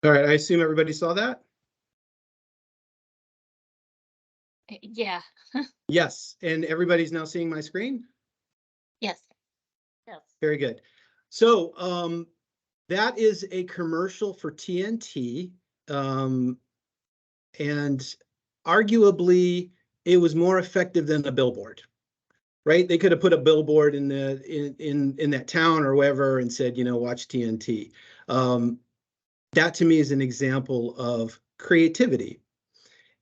All right, I assume everybody saw that? Yeah. Yes, and everybody's now seeing my screen? Yes. Yes. Very good. So that is a commercial for TNT. And arguably it was more effective than a billboard, right? They could have put a billboard in that town or wherever and said, watch TNT. That to me is an example of creativity.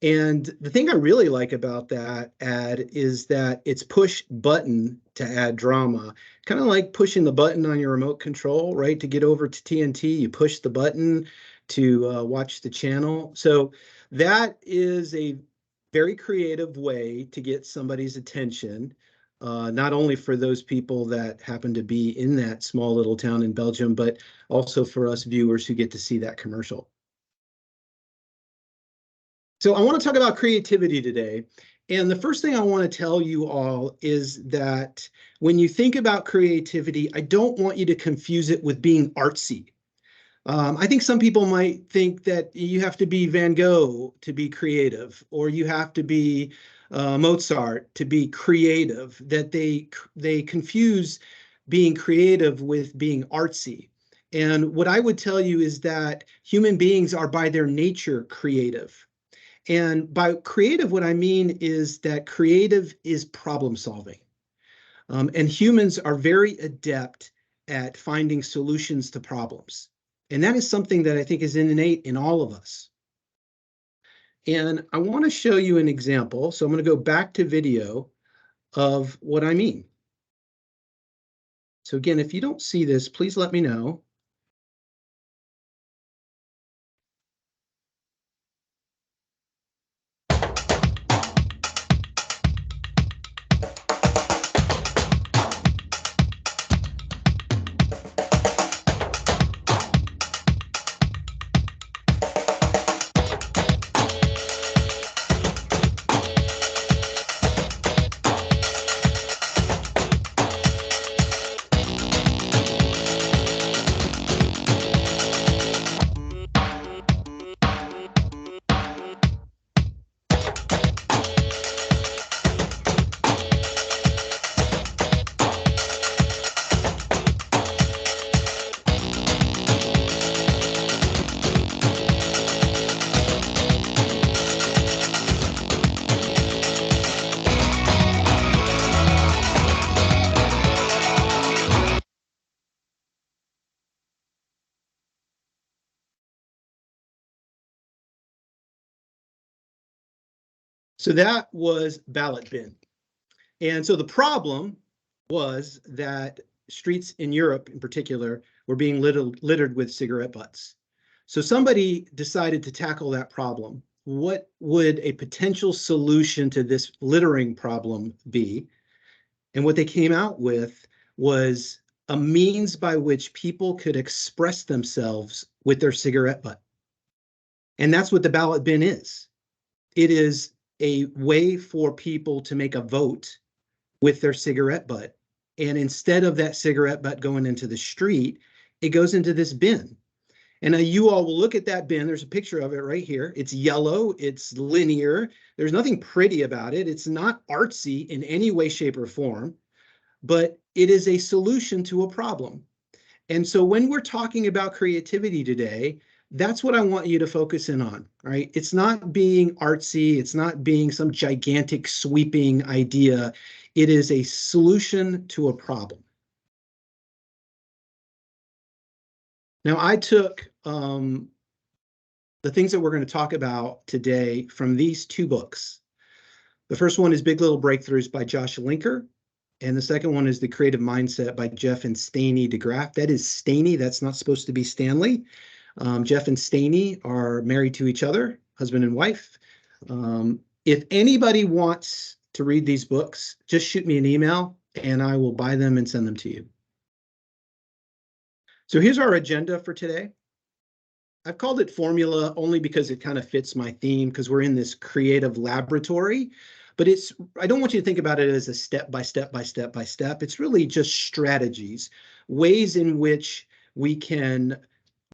And the thing I really like about that ad is that it's push button to add drama, kind of like pushing the button on your remote control, right? To get over to TNT, you push the button to watch the channel. So that is a very creative way to get somebody's attention, not only for those people that happen to be in that small little town in Belgium, but also for us viewers who get to see that commercial. So I want to talk about creativity today. And the first thing I want to tell you all is that when you think about creativity, I don't want you to confuse it with being artsy. I think some people might think that you have to be Van Gogh to be creative, or you have to be Mozart to be creative, that they confuse being creative with being artsy. And what I would tell you is that human beings are by their nature creative. And by creative, what I mean is that creative is problem solving. And humans are very adept at finding solutions to problems. And that is something that I think is innate in all of us. And I want to show you an example. So I'm going to go back to video of what I mean. So again, if you don't see this, please let me know. So that was ballot bin. And so the problem was that streets in Europe in particular were being littered with cigarette butts. So somebody decided to tackle that problem. What would a potential solution to this littering problem be? And what they came out with was a means by which people could express themselves with their cigarette butt. And that's what the ballot bin is. It is a way for people to make a vote with their cigarette butt. And instead of that cigarette butt going into the street, it goes into this bin. And now you all will look at that bin. There's a picture of it right here. It's yellow. It's linear. There's nothing pretty about it. It's not artsy in any way, shape, or form, but it is a solution to a problem. And so when we're talking about creativity today, that's what I want you to focus in on, right? It's not being artsy. It's not being some gigantic sweeping idea. It is a solution to a problem. Now, I took the things that we're going to talk about today from these two books. The first one is Big Little Breakthroughs by Josh Linker. And the second one is The Creative Mindset by Jeff and Steny DeGraff. That is Steny. That's not supposed to be Stanley. Jeff and Steny are married to each other, husband and wife. If anybody wants to read these books, just shoot me an email and I will buy them and send them to you. So here's our agenda for today. I've called it formula only because it kind of fits my theme, because we're in this creative laboratory. But I don't want you to think about it as a step by step by step by step. It's really just strategies, ways in which we can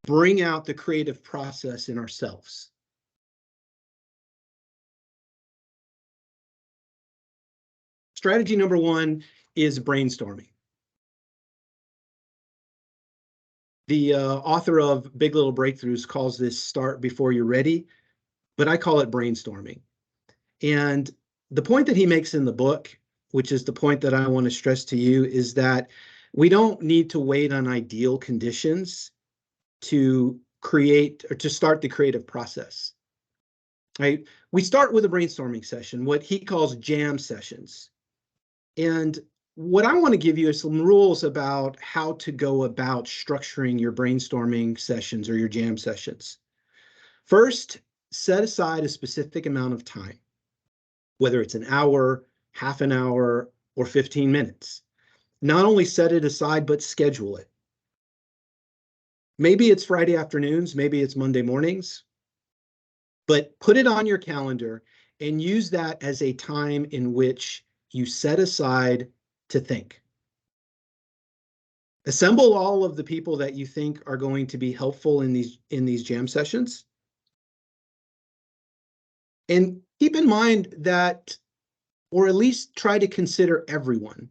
bring out the creative process in ourselves. Strategy number one is brainstorming. The author of Big Little Breakthroughs calls this start before you're ready, but I call it brainstorming. And the point that he makes in the book, which is the point that I want to stress to you, is that we don't need to wait on ideal conditions to create or to start the creative process. Right? We start with a brainstorming session, what he calls jam sessions. And what I want to give you is some rules about how to go about structuring your brainstorming sessions or your jam sessions. First, set aside a specific amount of time, whether it's an hour, half an hour, or 15 minutes. Not only set it aside, but schedule it. Maybe it's Friday afternoons, maybe it's Monday mornings, but put it on your calendar and use that as a time in which you set aside to think. Assemble all of the people that you think are going to be helpful in these jam sessions. And keep in mind that, or at least try to consider everyone.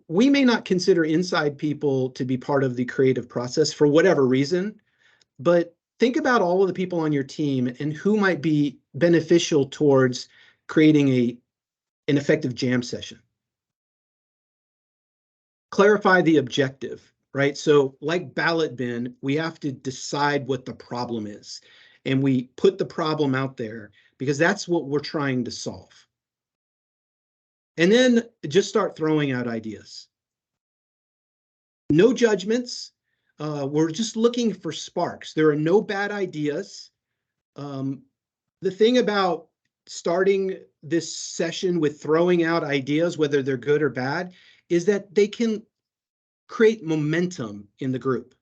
We may not consider inside people to be part of the creative process for whatever reason, but think about all of the people on your team and who might be beneficial towards creating an effective jam session. Clarify the objective, right? So like ballot bin, we have to decide what the problem is. And we put the problem out there because that's what we're trying to solve. And then just start throwing out ideas. No judgments. We're just looking for sparks. There are no bad ideas. The thing about starting this session with throwing out ideas, whether they're good or bad, is that they can create momentum in the group.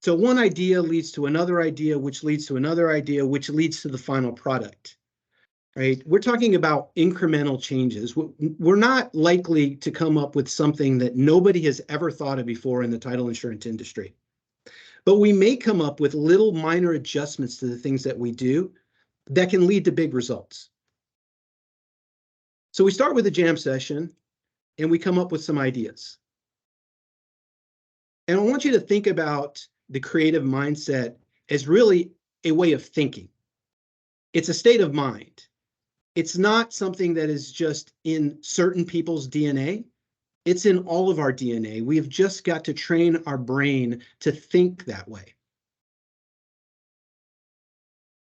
So one idea leads to another idea, which leads to another idea, which leads to the final product, right? We're talking about incremental changes. We're not likely to come up with something that nobody has ever thought of before in the title insurance industry. But we may come up with little minor adjustments to the things that we do that can lead to big results. So we start with a jam session and we come up with some ideas. And I want you to think about the creative mindset as really a way of thinking. It's a state of mind. It's not something that is just in certain people's DNA. It's in all of our DNA. We've just got to train our brain to think that way.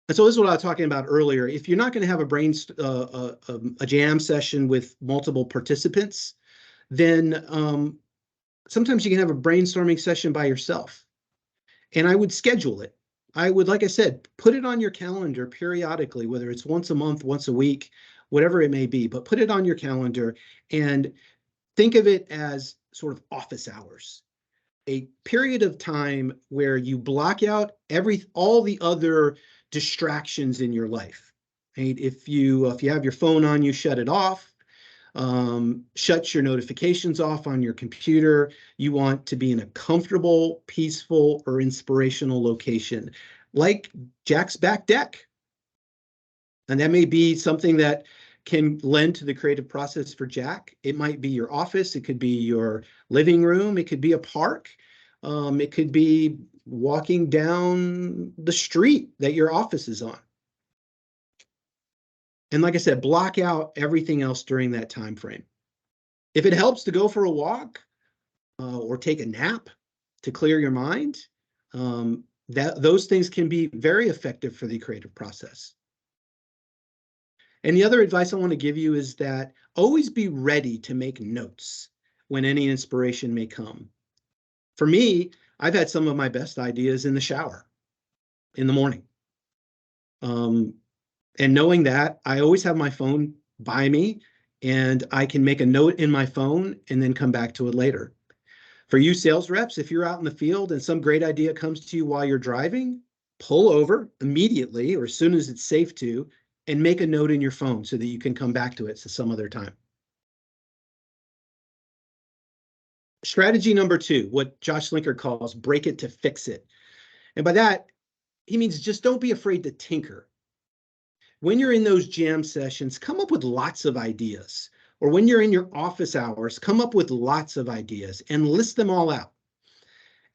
And so this is what I was talking about earlier. If you're not going to have a jam session with multiple participants, then sometimes you can have a brainstorming session by yourself. And I would schedule it. I would, like I said, put it on your calendar periodically, whether it's once a month, once a week, whatever it may be, but put it on your calendar and think of it as sort of office hours, a period of time where you block out all the other distractions in your life. Right? If you have your phone on, you shut it off. Shut your notifications off on your computer. You want to be in a comfortable, peaceful, or inspirational location, like Jack's back deck. And that may be something that can lend to the creative process for Jack. It might be your office. It could be your living room. It could be a park. It could be walking down the street that your office is on. And like I said, block out everything else during that time frame. If it helps to go for a walk or take a nap to clear your mind, those things can be very effective for the creative process. And the other advice I want to give you is that always be ready to make notes when any inspiration may come. For me, I've had some of my best ideas in the shower in the morning. And knowing that, I always have my phone by me and I can make a note in my phone and then come back to it later. For you sales reps, if you're out in the field and some great idea comes to you while you're driving, pull over immediately or as soon as it's safe to, and make a note in your phone so that you can come back to it some other time. Strategy number 2, what Josh Slinker calls break it to fix it. And by that, he means just don't be afraid to tinker. When you're in those jam sessions, come up with lots of ideas. Or when you're in your office hours, come up with lots of ideas and list them all out.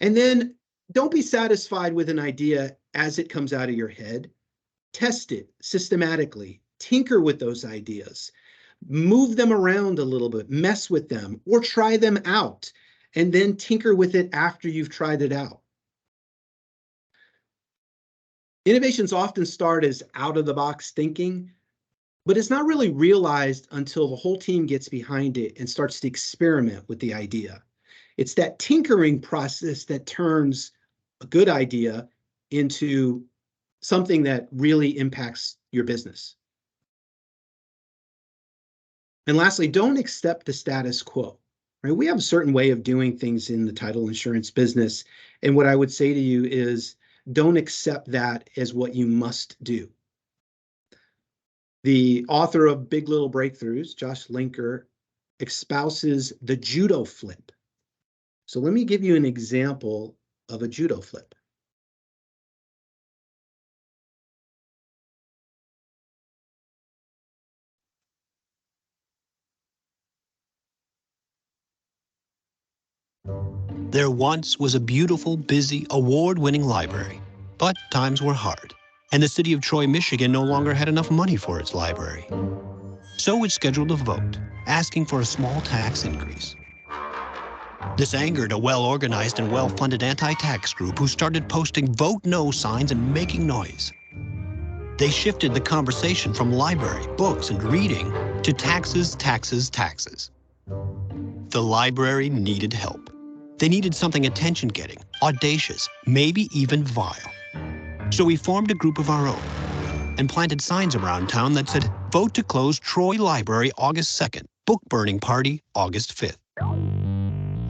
And then don't be satisfied with an idea as it comes out of your head. Test it systematically, tinker with those ideas, move them around a little bit, mess with them, or try them out, and then tinker with it after you've tried it out. Innovations often start as out-of-the-box thinking, but it's not really realized until the whole team gets behind it and starts to experiment with the idea. It's that tinkering process that turns a good idea into something that really impacts your business. And lastly, don't accept the status quo. Right? We have a certain way of doing things in the title insurance business. And what I would say to you is don't accept that as what you must do. The author of Big Little Breakthroughs, Josh Linker, espouses the judo flip. So let me give you an example of a judo flip. There once was a beautiful, busy, award-winning library, but times were hard, and the city of Troy, Michigan no longer had enough money for its library. So it scheduled a vote, asking for a small tax increase. This angered a well-organized and well-funded anti-tax group who started posting "Vote No" signs and making noise. They shifted the conversation from library, books, and reading to taxes, taxes, taxes. The library needed help. They needed something attention-getting, audacious, maybe even vile. So we formed a group of our own and planted signs around town that said, "Vote to close Troy Library August 2nd, book burning party August 5th.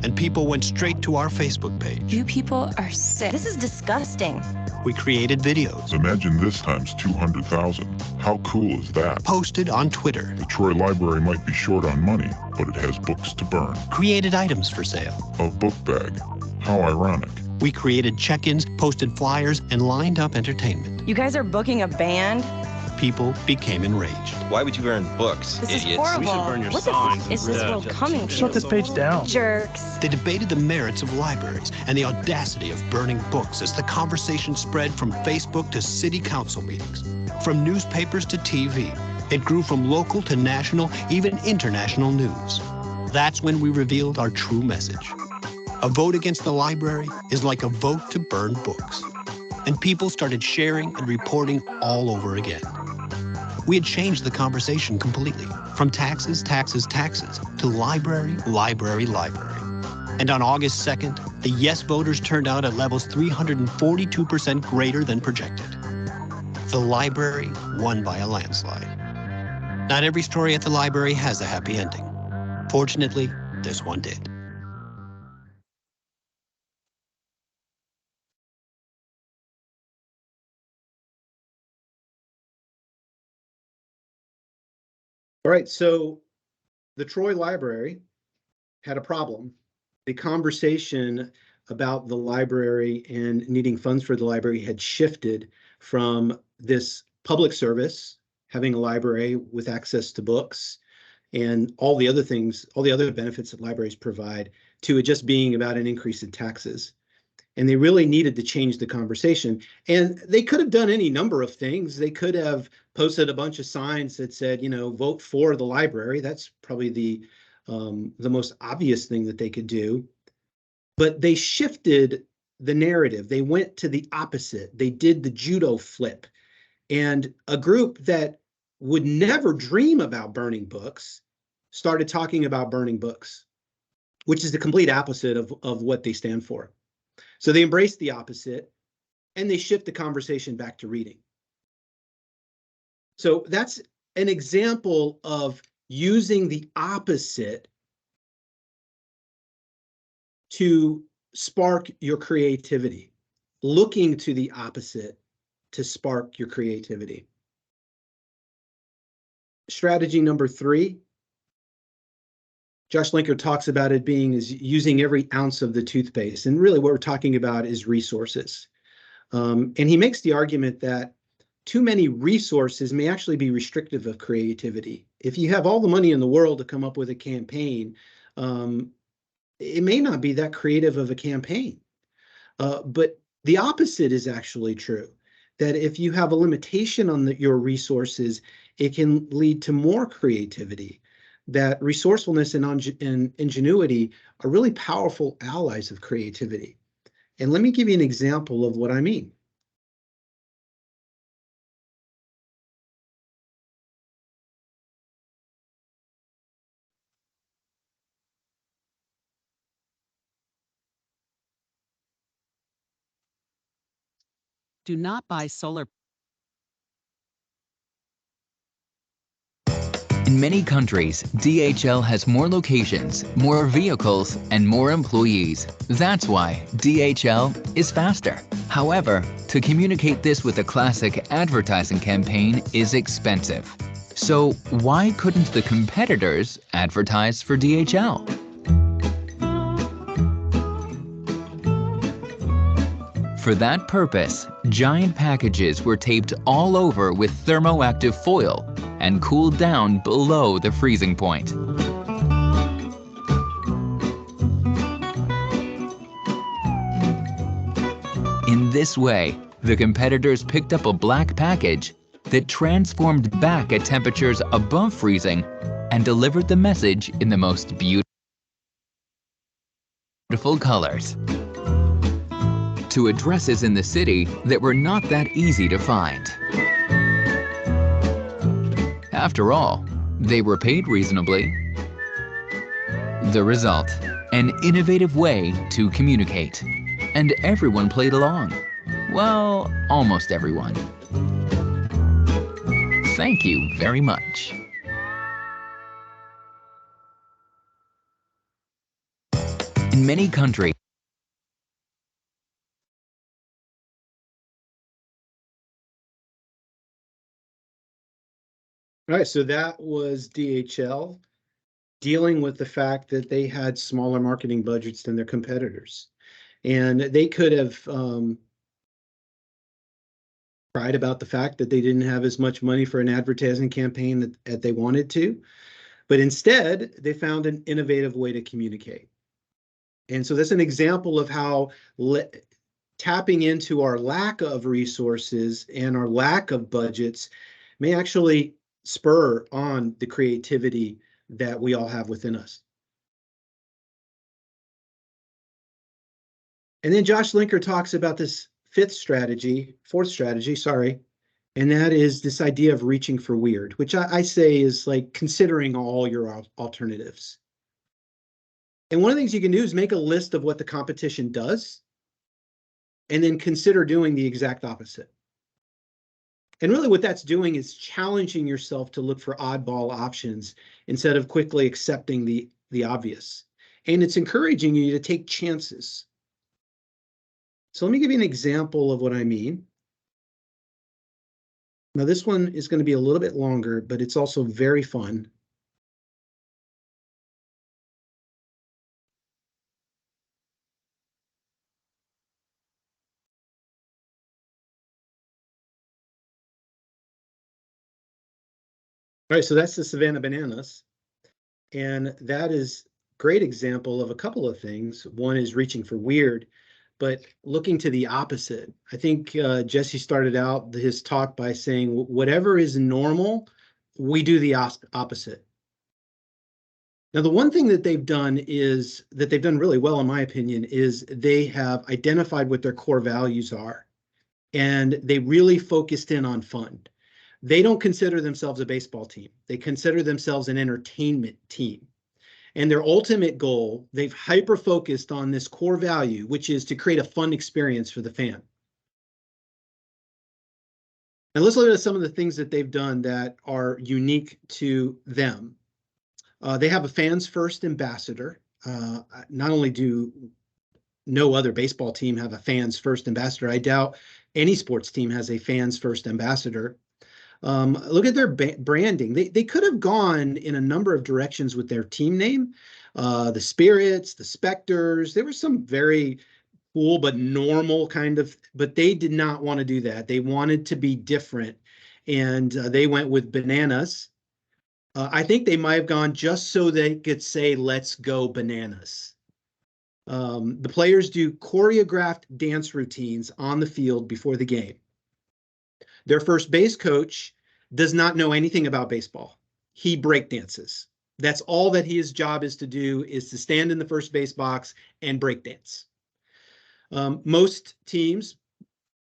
And people went straight to our Facebook page. You people are sick. This is disgusting. We created videos. Imagine this times 200,000. How cool is that? Posted on Twitter. The Troy Library might be short on money, but it has books to burn. Created items for sale. A book bag. How ironic. We created check-ins, posted flyers, and lined up entertainment. You guys are booking a band? People became enraged. Why would you burn books, This idiots? is horrible. We should burn your what signs the f is this instead. world coming to? Shut this page down. Jerks. They debated the merits of libraries and the audacity of burning books as the conversation spread from Facebook to city council meetings, from newspapers to TV. It grew from local to national, even international news. That's when we revealed our true message. A vote against the library is like a vote to burn books. And people started sharing and reporting all over again. We had changed the conversation completely, from taxes, taxes, taxes, to library, library, library. And on August 2nd, the yes voters turned out at levels 342% greater than projected. The library won by a landslide. Not every story at the library has a happy ending. Fortunately, this one did. All right, so the Troy Library had a problem. The conversation about the library and needing funds for the library had shifted from this public service, having a library with access to books and all the other things, all the other benefits that libraries provide, to it just being about an increase in taxes. And they really needed to change the conversation. And they could have done any number of things. They could have posted a bunch of signs that said, you know, vote for the library. That's probably the most obvious thing that they could do. But they shifted the narrative. They went to the opposite. They did the judo flip. And a group that would never dream about burning books started talking about burning books, which is the complete opposite of what they stand for. So they embrace the opposite and they shift the conversation back to reading. So that's an example of using the opposite to spark your creativity, looking to the opposite to spark your creativity. Strategy number 3, Josh Linker talks about it being is using every ounce of the toothpaste. And really what we're talking about is resources. And he makes the argument that too many resources may actually be restrictive of creativity. If you have all the money in the world to come up with a campaign, it may not be that creative of a campaign. But the opposite is actually true, that if you have a limitation on your resources, it can lead to more creativity, that resourcefulness and ingenuity are really powerful allies of creativity. And let me give you an example of what I mean. Do not buy solar. In many countries, DHL has more locations, more vehicles, and more employees. That's why DHL is faster. However, to communicate this with a classic advertising campaign is expensive. So why couldn't the competitors advertise for DHL? For that purpose, giant packages were taped all over with thermoactive foil and cooled down below the freezing point. In this way, the competitors picked up a black package that transformed back at temperatures above freezing and delivered the message in the most beautiful colors to addresses in the city that were not that easy to find. After all, they were paid reasonably. The result, an innovative way to communicate. And everyone played along. Well, almost everyone. Thank you very much. In many countries, All right, so that was DHL dealing with the fact that they had smaller marketing budgets than their competitors. And they could have cried about the fact that they didn't have as much money for an advertising campaign that they wanted to. But instead, they found an innovative way to communicate. And so that's an example of how tapping into our lack of resources and our lack of budgets may actually spur on the creativity that we all have within us. And then Josh Linker talks about this fourth strategy, and that is this idea of reaching for weird, which I say is like considering all your alternatives. And one of the things you can do is make a list of what the competition does, and then consider doing the exact opposite. And really what that's doing is challenging yourself to look for oddball options instead of quickly accepting the obvious. And it's encouraging you to take chances. So let me give you an example of what I mean. Now this one is going to be a little bit longer, but it's also very fun. All right, so that's the Savannah Bananas. And that is a great example of a couple of things. One is reaching for weird, but looking to the opposite. I think Jesse started out his talk by saying, whatever is normal, we do the opposite. Now, the one thing that they've done really well, in my opinion, is they have identified what their core values are, and they really focused in on fun. They don't consider themselves a baseball team. They consider themselves an entertainment team. And their ultimate goal, they've hyper-focused on this core value, which is to create a fun experience for the fan. And let's look at some of the things that they've done that are unique to them. They have a fans first ambassador. Not only do no other baseball team have a fans first ambassador, I doubt any sports team has a fans first ambassador. Look at their branding. They could have gone in a number of directions with their team name. The Spirits, the Specters. There were some very cool but normal kind of, but they did not want to do that. They wanted to be different, and they went with bananas. I think they might have gone just so they could say, "Let's go bananas." The players do choreographed dance routines on the field before the game. Their first base coach does not know anything about baseball. He break dances. That's all that his job is to do, is to stand in the first base box and break dance. Most teams,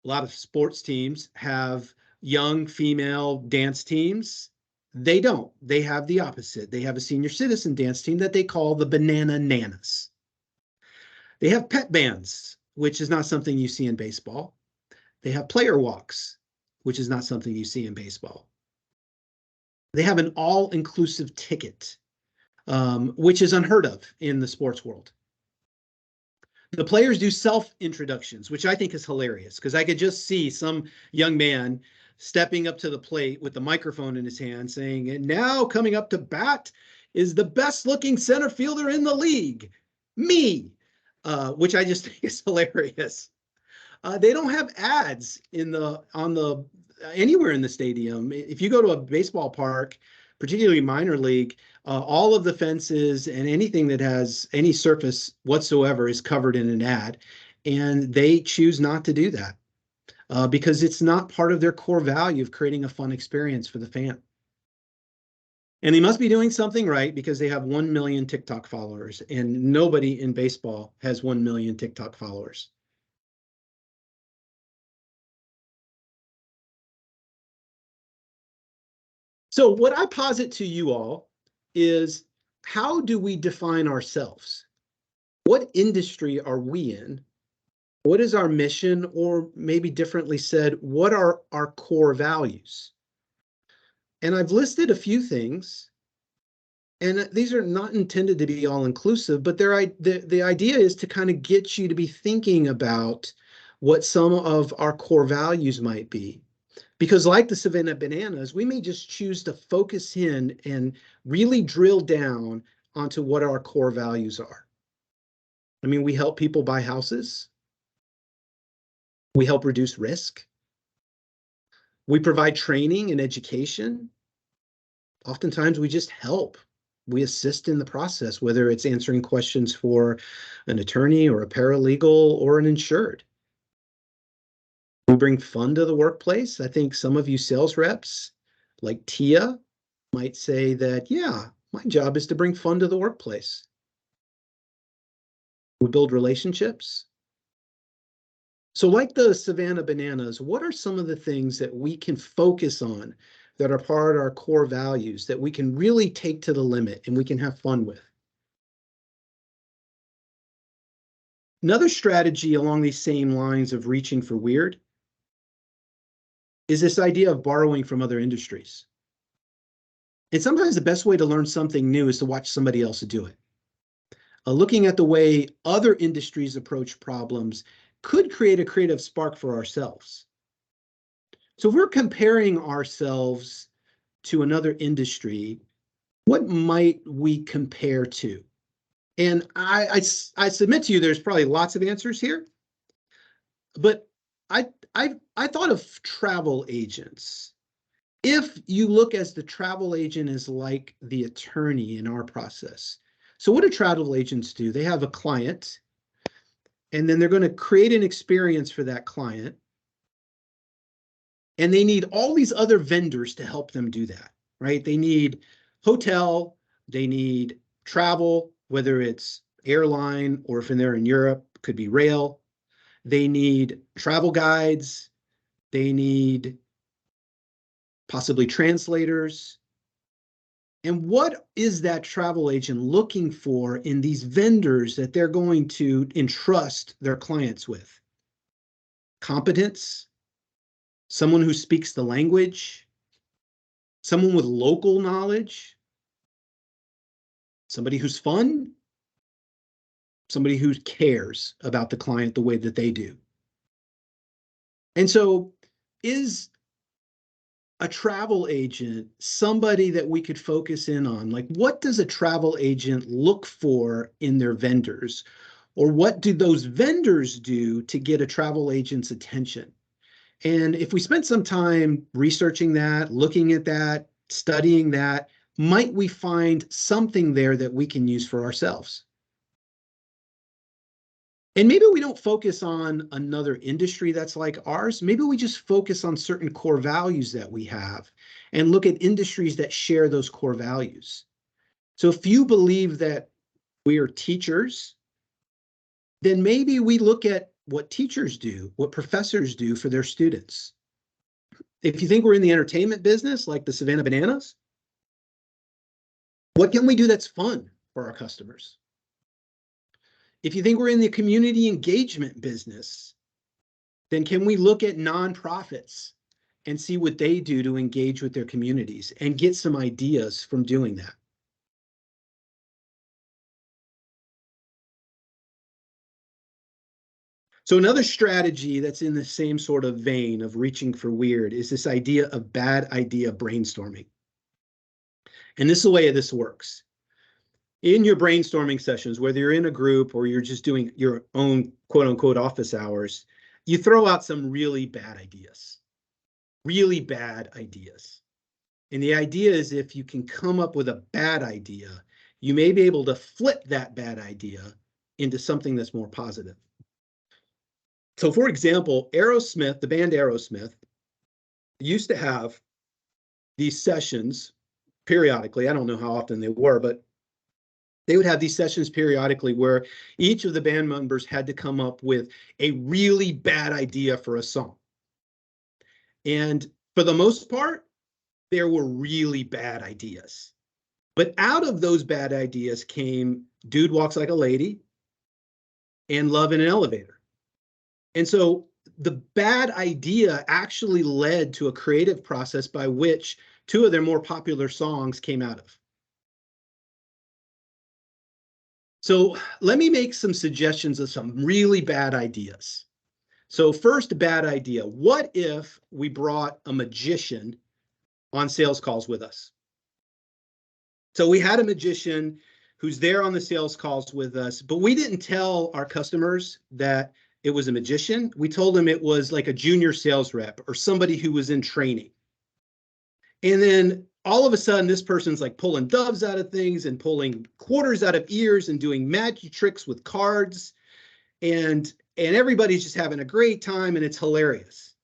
a lot of sports teams, have young female dance teams. They don't. They have the opposite. They have a senior citizen dance team that they call the Banana Nanas. They have pet bands, which is not something you see in baseball. They have player walks, which is not something you see in baseball. They have an all-inclusive ticket, which is unheard of in the sports world. The players do self-introductions, which I think is hilarious, because I could just see some young man stepping up to the plate with the microphone in his hand saying, "And now coming up to bat is the best-looking center fielder in the league, me," which I just think is hilarious. They don't have ads anywhere in the stadium. If you go to a baseball park, particularly minor league, all of the fences and anything that has any surface whatsoever is covered in an ad, and they choose not to do that because it's not part of their core value of creating a fun experience for the fan. And they must be doing something right, because they have 1 million TikTok followers, and nobody in baseball has 1 million TikTok followers. So what I posit to you all is, how do we define ourselves? What industry are we in? What is our mission? Or maybe differently said, what are our core values? And I've listed a few things, and these are not intended to be all-inclusive, but the idea is to kind of get you to be thinking about what some of our core values might be. Because like the Savannah Bananas, we may just choose to focus in and really drill down onto what our core values are. I mean, we help people buy houses. We help reduce risk. We provide training and education. Oftentimes we just help. We assist in the process, whether it's answering questions for an attorney or a paralegal or an insured. We bring fun to the workplace. I think some of you sales reps, like Tia, might say that, yeah, my job is to bring fun to the workplace. We build relationships. So like the Savannah Bananas, what are some of the things that we can focus on that are part of our core values that we can really take to the limit and we can have fun with? Another strategy along these same lines of reaching for weird is this idea of borrowing from other industries. And sometimes the best way to learn something new is to watch somebody else do it. Looking at the way other industries approach problems could create a creative spark for ourselves. So if we're comparing ourselves to another industry, what might we compare to? And I submit to you, there's probably lots of answers here, but I thought of travel agents. If you look as the travel agent is like the attorney in our process. So what do travel agents do? They have a client, and then they're going to create an experience for that client. And they need all these other vendors to help them do that, right? They need hotel, they need travel, whether it's airline or if they're in Europe, it could be rail. They need travel guides. They need possibly translators. And what is that travel agent looking for in these vendors that they're going to entrust their clients with? Competence, someone who speaks the language, someone with local knowledge, somebody who's fun, somebody who cares about the client the way that they do. And so is a travel agent somebody that we could focus in on? Like, what does a travel agent look for in their vendors? Or what do those vendors do to get a travel agent's attention? And if we spent some time researching that, looking at that, studying that, might we find something there that we can use for ourselves? And maybe we don't focus on another industry that's like ours. Maybe we just focus on certain core values that we have and look at industries that share those core values. So if you believe that we are teachers, then maybe we look at what teachers do, what professors do for their students. If you think we're in the entertainment business, like the Savannah Bananas, what can we do that's fun for our customers? If you think we're in the community engagement business, then can we look at nonprofits and see what they do to engage with their communities and get some ideas from doing that? So another strategy that's in the same sort of vein of reaching for weird is this idea of bad idea brainstorming. And this is the way this works. In your brainstorming sessions, whether you're in a group or you're just doing your own quote unquote office hours, you throw out some really bad ideas. Really bad ideas. And the idea is if you can come up with a bad idea, you may be able to flip that bad idea into something that's more positive. So for example, Aerosmith, the band Aerosmith, used to have these sessions periodically. I don't know how often they were, but they would have these sessions periodically where each of the band members had to come up with a really bad idea for a song. And for the most part, there were really bad ideas. But out of those bad ideas came Dude Walks Like a Lady and Love in an Elevator. And so the bad idea actually led to a creative process by which two of their more popular songs came out of. So let me make some suggestions of some really bad ideas. So first bad idea, what if we brought a magician on sales calls with us? So we had a magician who's there on the sales calls with us, but we didn't tell our customers that it was a magician. We told them it was like a junior sales rep or somebody who was in training. And then all of a sudden, this person's like pulling doves out of things and pulling quarters out of ears and doing magic tricks with cards. And everybody's just having a great time and it's hilarious,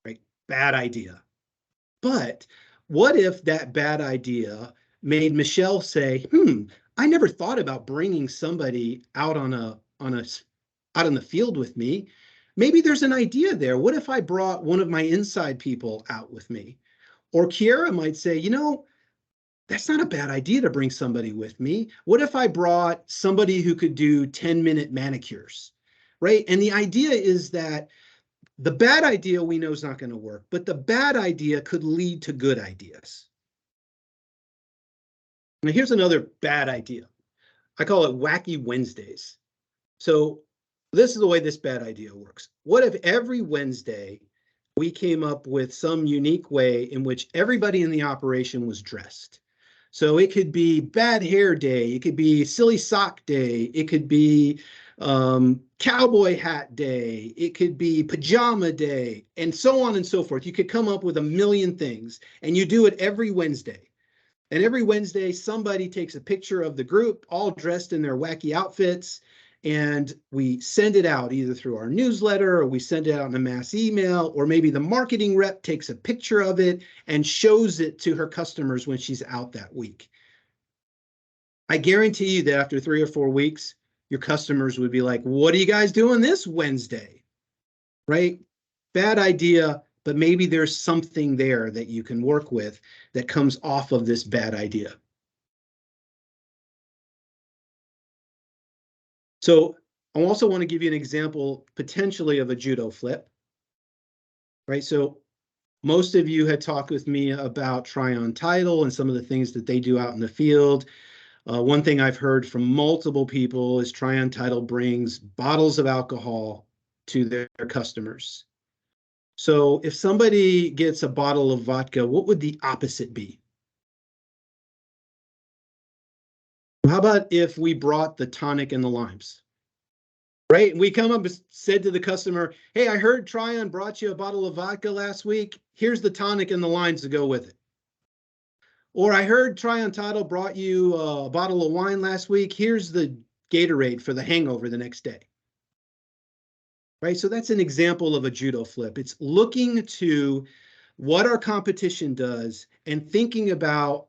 right? Bad idea. But what if that bad idea made Michelle say, I never thought about bringing somebody out out in the field with me. Maybe there's an idea there. What if I brought one of my inside people out with me? Or Kiara might say, that's not a bad idea to bring somebody with me. What if I brought somebody who could do 10-minute manicures, right? And the idea is that the bad idea we know is not going to work, but the bad idea could lead to good ideas. Now, here's another bad idea. I call it Wacky Wednesdays. So this is the way this bad idea works. What if every Wednesday we came up with some unique way in which everybody in the operation was dressed? So it could be bad hair day, it could be silly sock day, it could be cowboy hat day, it could be pajama day, and so on and so forth. You could come up with a million things, and you do it every Wednesday. And every Wednesday, somebody takes a picture of the group all dressed in their wacky outfits, and we send it out either through our newsletter or we send it out in a mass email, or maybe the marketing rep takes a picture of it and shows it to her customers when she's out that week. I guarantee you that after 3 or 4 weeks, your customers would be like, what are you guys doing this Wednesday? Right? Bad idea, but maybe there's something there that you can work with that comes off of this bad idea. So I also want to give you an example potentially of a judo flip, right? So most of you had talked with me about Tryon Title and some of the things that they do out in the field. One thing I've heard from multiple people is Tryon Title brings bottles of alcohol to their customers. So if somebody gets a bottle of vodka, what would the opposite be? How about if we brought the tonic and the limes? right? And we come up and said to the customer, hey, I heard Tryon brought you a bottle of vodka last week. Here's the tonic and the lines to go with it. Or I heard Tryon Title brought you a bottle of wine last week. Here's the Gatorade for the hangover the next day. Right, so that's an example of a judo flip. It's looking to what our competition does and thinking about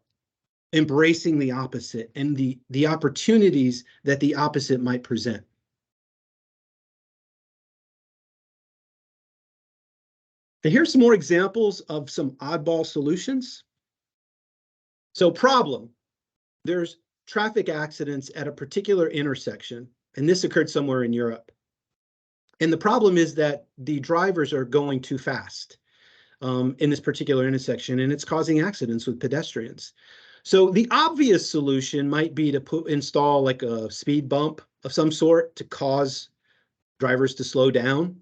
embracing the opposite and the opportunities that the opposite might present. And here's some more examples of some oddball solutions. So problem, there's traffic accidents at a particular intersection, and this occurred somewhere in Europe. And the problem is that the drivers are going too fast in this particular intersection, and it's causing accidents with pedestrians. So the obvious solution might be to install like a speed bump of some sort to cause drivers to slow down.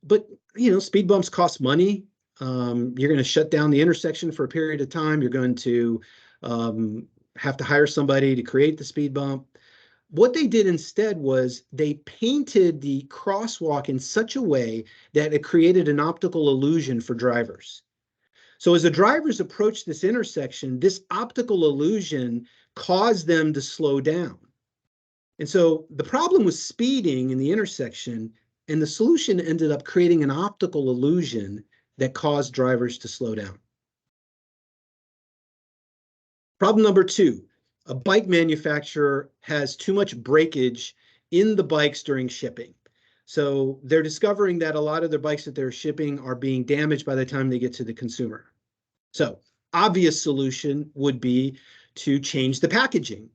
But, you know, speed bumps cost money. You're going to shut down the intersection for a period of time. You're going to have to hire somebody to create the speed bump. What they did instead was they painted the crosswalk in such a way that it created an optical illusion for drivers. So as the drivers approached this intersection, this optical illusion caused them to slow down. And so the problem was speeding in the intersection, and the solution ended up creating an optical illusion that caused drivers to slow down. Problem number 2. A bike manufacturer has too much breakage in the bikes during shipping. So they're discovering that a lot of their bikes that they're shipping are being damaged by the time they get to the consumer. So obvious solution would be to change the packaging.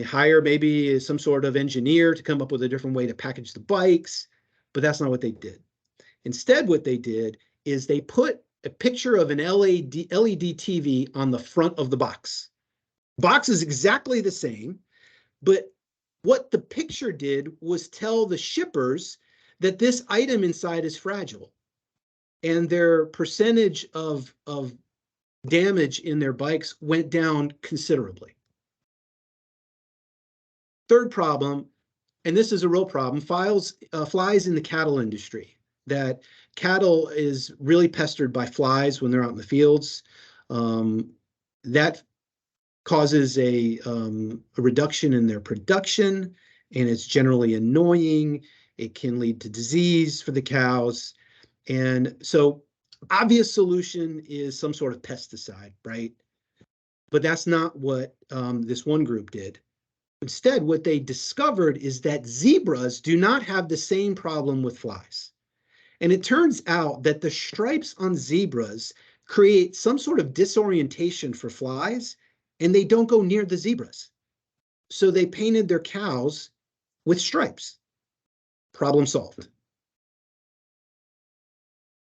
Hire maybe some sort of engineer to come up with a different way to package the bikes, but that's not what they did. Instead, what they did is they put a picture of an LED TV on the front of the box. Box is exactly the same, but what the picture did was tell the shippers that this item inside is fragile, and their percentage of damage in their bikes went down considerably. Third problem, and this is a real problem, flies in the cattle industry. That cattle is really pestered by flies when they're out in the fields. That causes a reduction in their production, and it's generally annoying. It can lead to disease for the cows. And so obvious solution is some sort of pesticide, right? But that's not what this one group did. Instead, what they discovered is that zebras do not have the same problem with flies. And it turns out that the stripes on zebras create some sort of disorientation for flies, and they don't go near the zebras. So they painted their cows with stripes. Problem solved.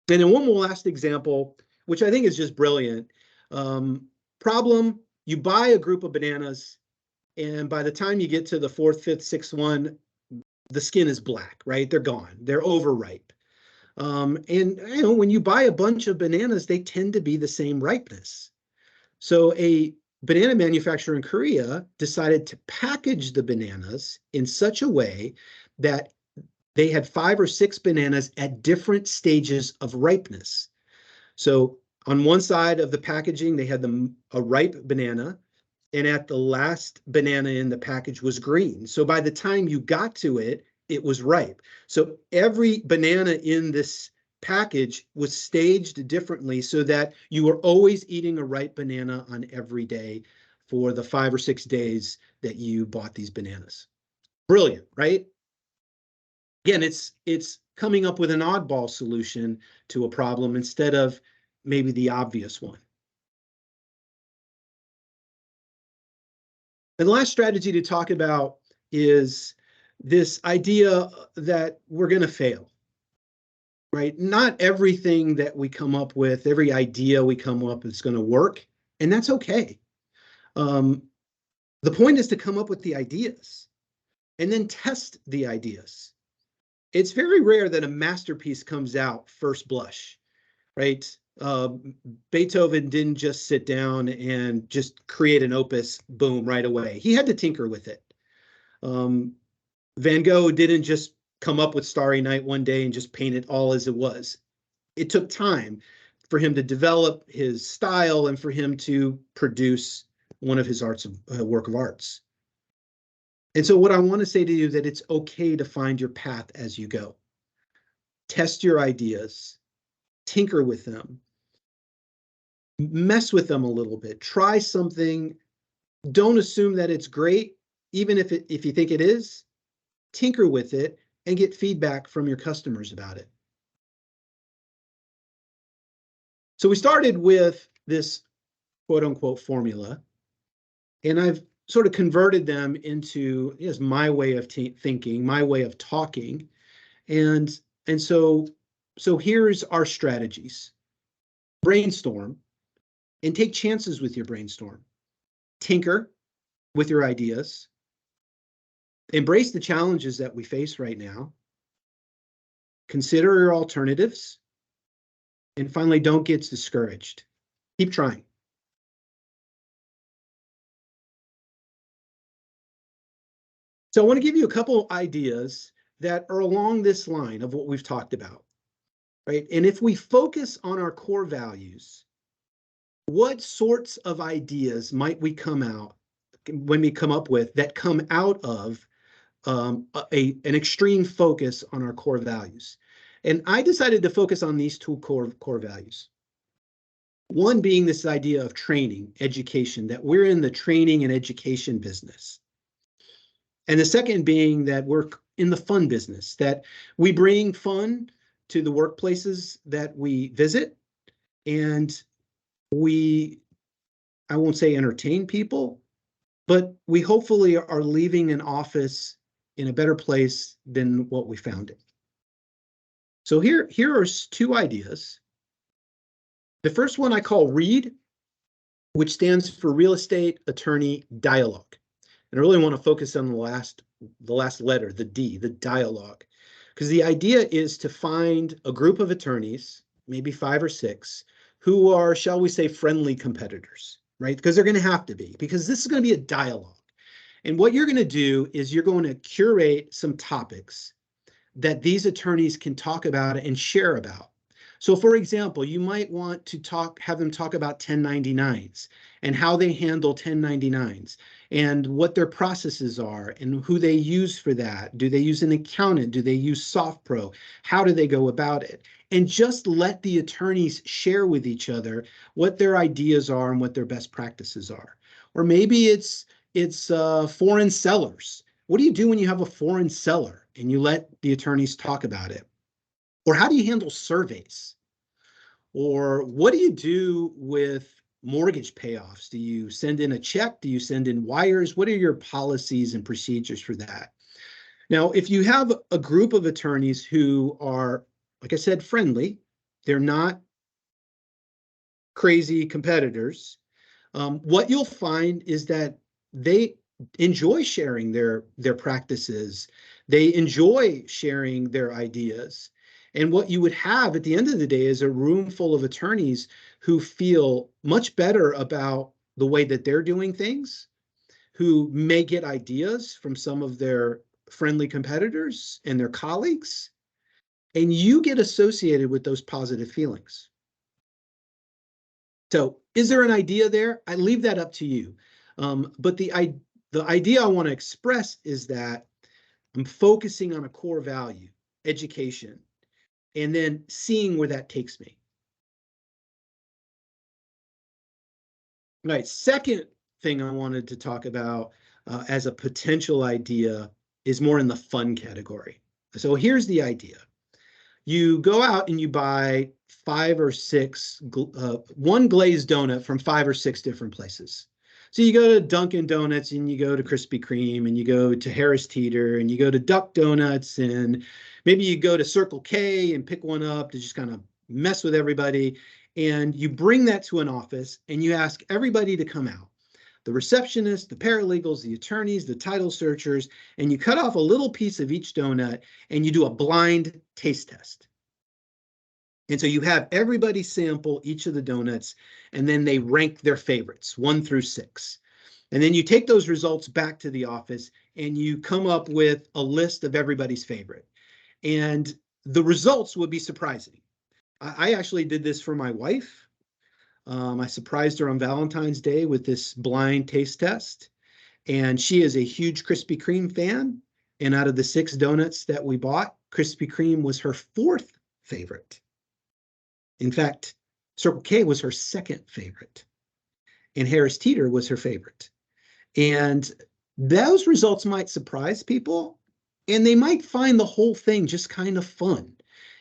And then one more last example, which I think is just brilliant. Problem, you buy a group of bananas, and by the time you get to the 4th, 5th, 6th one, the skin is black, right? They're gone. They're overripe. And you know, when you buy a bunch of bananas, they tend to be the same ripeness. So a banana manufacturer in Korea decided to package the bananas in such a way that they had 5 or 6 bananas at different stages of ripeness. So on one side of the packaging, they had a ripe banana, and at the last banana in the package was green. So by the time you got to it, it was ripe. So every banana in this package was staged differently so that you were always eating a ripe banana on every day for the 5 or 6 days that you bought these bananas. Brilliant, right? Again, it's coming up with an oddball solution to a problem instead of maybe the obvious one. And the last strategy to talk about is this idea that we're going to fail, right? Not everything that we come up with, every idea we come up with is going to work, and that's okay. The point is to come up with the ideas and then test the ideas. It's very rare that a masterpiece comes out first blush, right? Beethoven didn't just sit down and just create an opus, boom, right away. He had to tinker with it. Van Gogh didn't just come up with Starry Night one day and just paint it all as it was. It took time for him to develop his style and for him to produce one of his work of arts. And so what I want to say to you is that it's okay to find your path as you go. Test your ideas, tinker with them, mess with them a little bit, try something. Don't assume that it's great, even if you think it is. Tinker with it and get feedback from your customers about it. So we started with this quote unquote formula, and I've sort of converted them into my way of thinking, my way of talking. And so here's our strategies. Brainstorm and take chances with your brainstorm. Tinker with your ideas. Embrace the challenges that we face right now. Consider your alternatives. And finally, don't get discouraged. Keep trying. So I want to give you a couple ideas that are along this line of what we've talked about, right? And if we focus on our core values, what sorts of ideas might we come up with that come out of an extreme focus on our core values? And I decided to focus on these two core values. One being this idea of training, education, that we're in the training and education business. And the second being that we're in the fun business, that we bring fun to the workplaces that we visit, and I won't say entertain people, but we hopefully are leaving an office in a better place than what we found it. So here are two ideas. The first one I call READ, which stands for Real Estate Attorney Dialogue. And I really want to focus on the last letter, the D, the dialogue, because the idea is to find a group of attorneys, maybe 5 or 6, who are, shall we say, friendly competitors, right? Because they're going to have to be, because this is going to be a dialogue. And what you're going to do is you're going to curate some topics that these attorneys can talk about and share about. So for example, you might want to have them talk about 1099s and how they handle 1099s and what their processes are and who they use for that. Do they use an accountant? Do they use SoftPro? How do they go about it? And just let the attorneys share with each other what their ideas are and what their best practices are. Or maybe it's foreign sellers. What do you do when you have a foreign seller and you let the attorneys talk about it? Or how do you handle surveys? Or what do you do with mortgage payoffs? Do you send in a check? Do you send in wires? What are your policies and procedures for that? Now, if you have a group of attorneys who are, like I said, friendly, they're not crazy competitors, what you'll find is that they enjoy sharing their practices. They enjoy sharing their ideas. And what you would have at the end of the day is a room full of attorneys who feel much better about the way that they're doing things, who may get ideas from some of their friendly competitors and their colleagues, and you get associated with those positive feelings. So is there an idea there? I leave that up to you. But the idea I want to express is that I'm focusing on a core value, education, and then seeing where that takes me. All right, second thing I wanted to talk about as a potential idea is more in the fun category. So here's the idea. You go out and you buy 5 or 6, one glazed donut from 5 or 6 different places. So you go to Dunkin' Donuts and you go to Krispy Kreme and you go to Harris Teeter and you go to Duck Donuts and maybe you go to Circle K and pick one up to just kind of mess with everybody. And you bring that to an office and you ask everybody to come out. The receptionists, the paralegals, the attorneys, the title searchers, and you cut off a little piece of each donut and you do a blind taste test. And so you have everybody sample each of the donuts and then they rank their favorites, 1 through 6. And then you take those results back to the office and you come up with a list of everybody's favorite. And the results would be surprising. I actually did this for my wife. I surprised her on Valentine's Day with this blind taste test. And she is a huge Krispy Kreme fan. And out of the 6 donuts that we bought, Krispy Kreme was her 4th favorite. In fact, Circle K was her 2nd favorite. And Harris Teeter was her favorite. And those results might surprise people, and they might find the whole thing just kind of fun.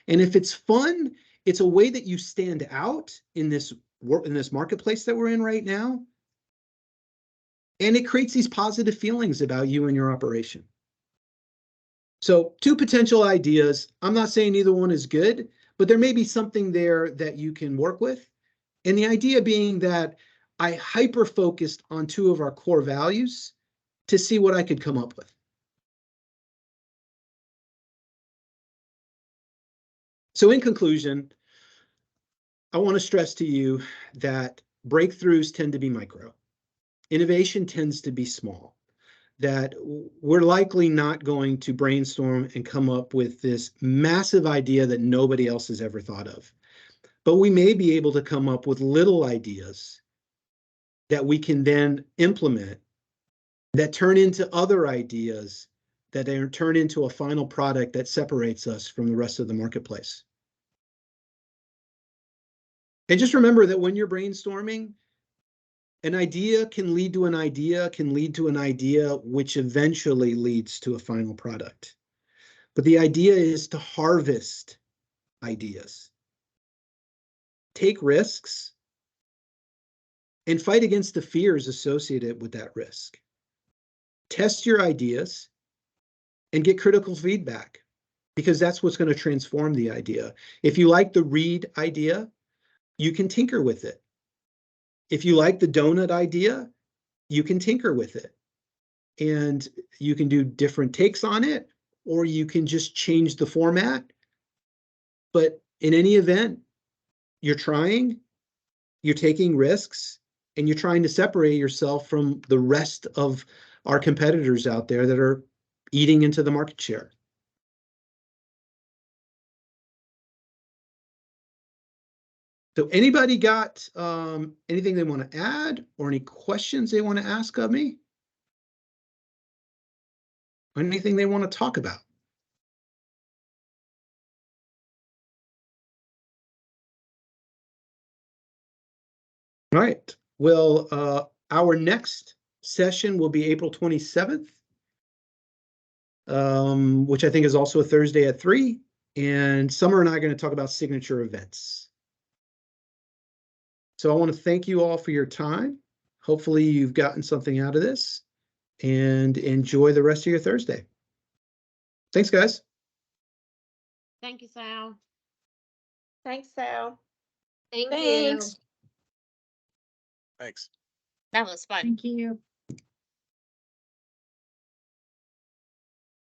And if it's fun, it's a way that you stand out in this marketplace that we're in right now. And it creates these positive feelings about you and your operation. So 2 potential ideas. I'm not saying either one is good, but there may be something there that you can work with. And the idea being that I hyper-focused on 2 of our core values to see what I could come up with. So in conclusion, I want to stress to you that breakthroughs tend to be micro. Innovation tends to be small. That we're likely not going to brainstorm and come up with this massive idea that nobody else has ever thought of. But we may be able to come up with little ideas that we can then implement that turn into other ideas that turn into a final product that separates us from the rest of the marketplace. And just remember that when you're brainstorming, an idea can lead to an idea, which eventually leads to a final product. But the idea is to harvest ideas, take risks, and fight against the fears associated with that risk. Test your ideas and get critical feedback, because that's what's going to transform the idea. If you like the read idea, you can tinker with it. If you like the donut idea, you can tinker with it. And you can do different takes on it, or you can just change the format. But in any event, you're trying, you're taking risks, and you're trying to separate yourself from the rest of our competitors out there that are eating into the market share. So anybody got anything they want to add or any questions they want to ask of me? Or anything they want to talk about? All right. Well, our next session will be April 27th, which I think is also a Thursday at 3. And Summer and I are going to talk about signature events. So I want to thank you all for your time. Hopefully you've gotten something out of this, and enjoy the rest of your Thursday. Thanks, guys. Thank you, Sal. Thanks, Sal. Thank Thanks. you. Thanks. That was fun. Thank you.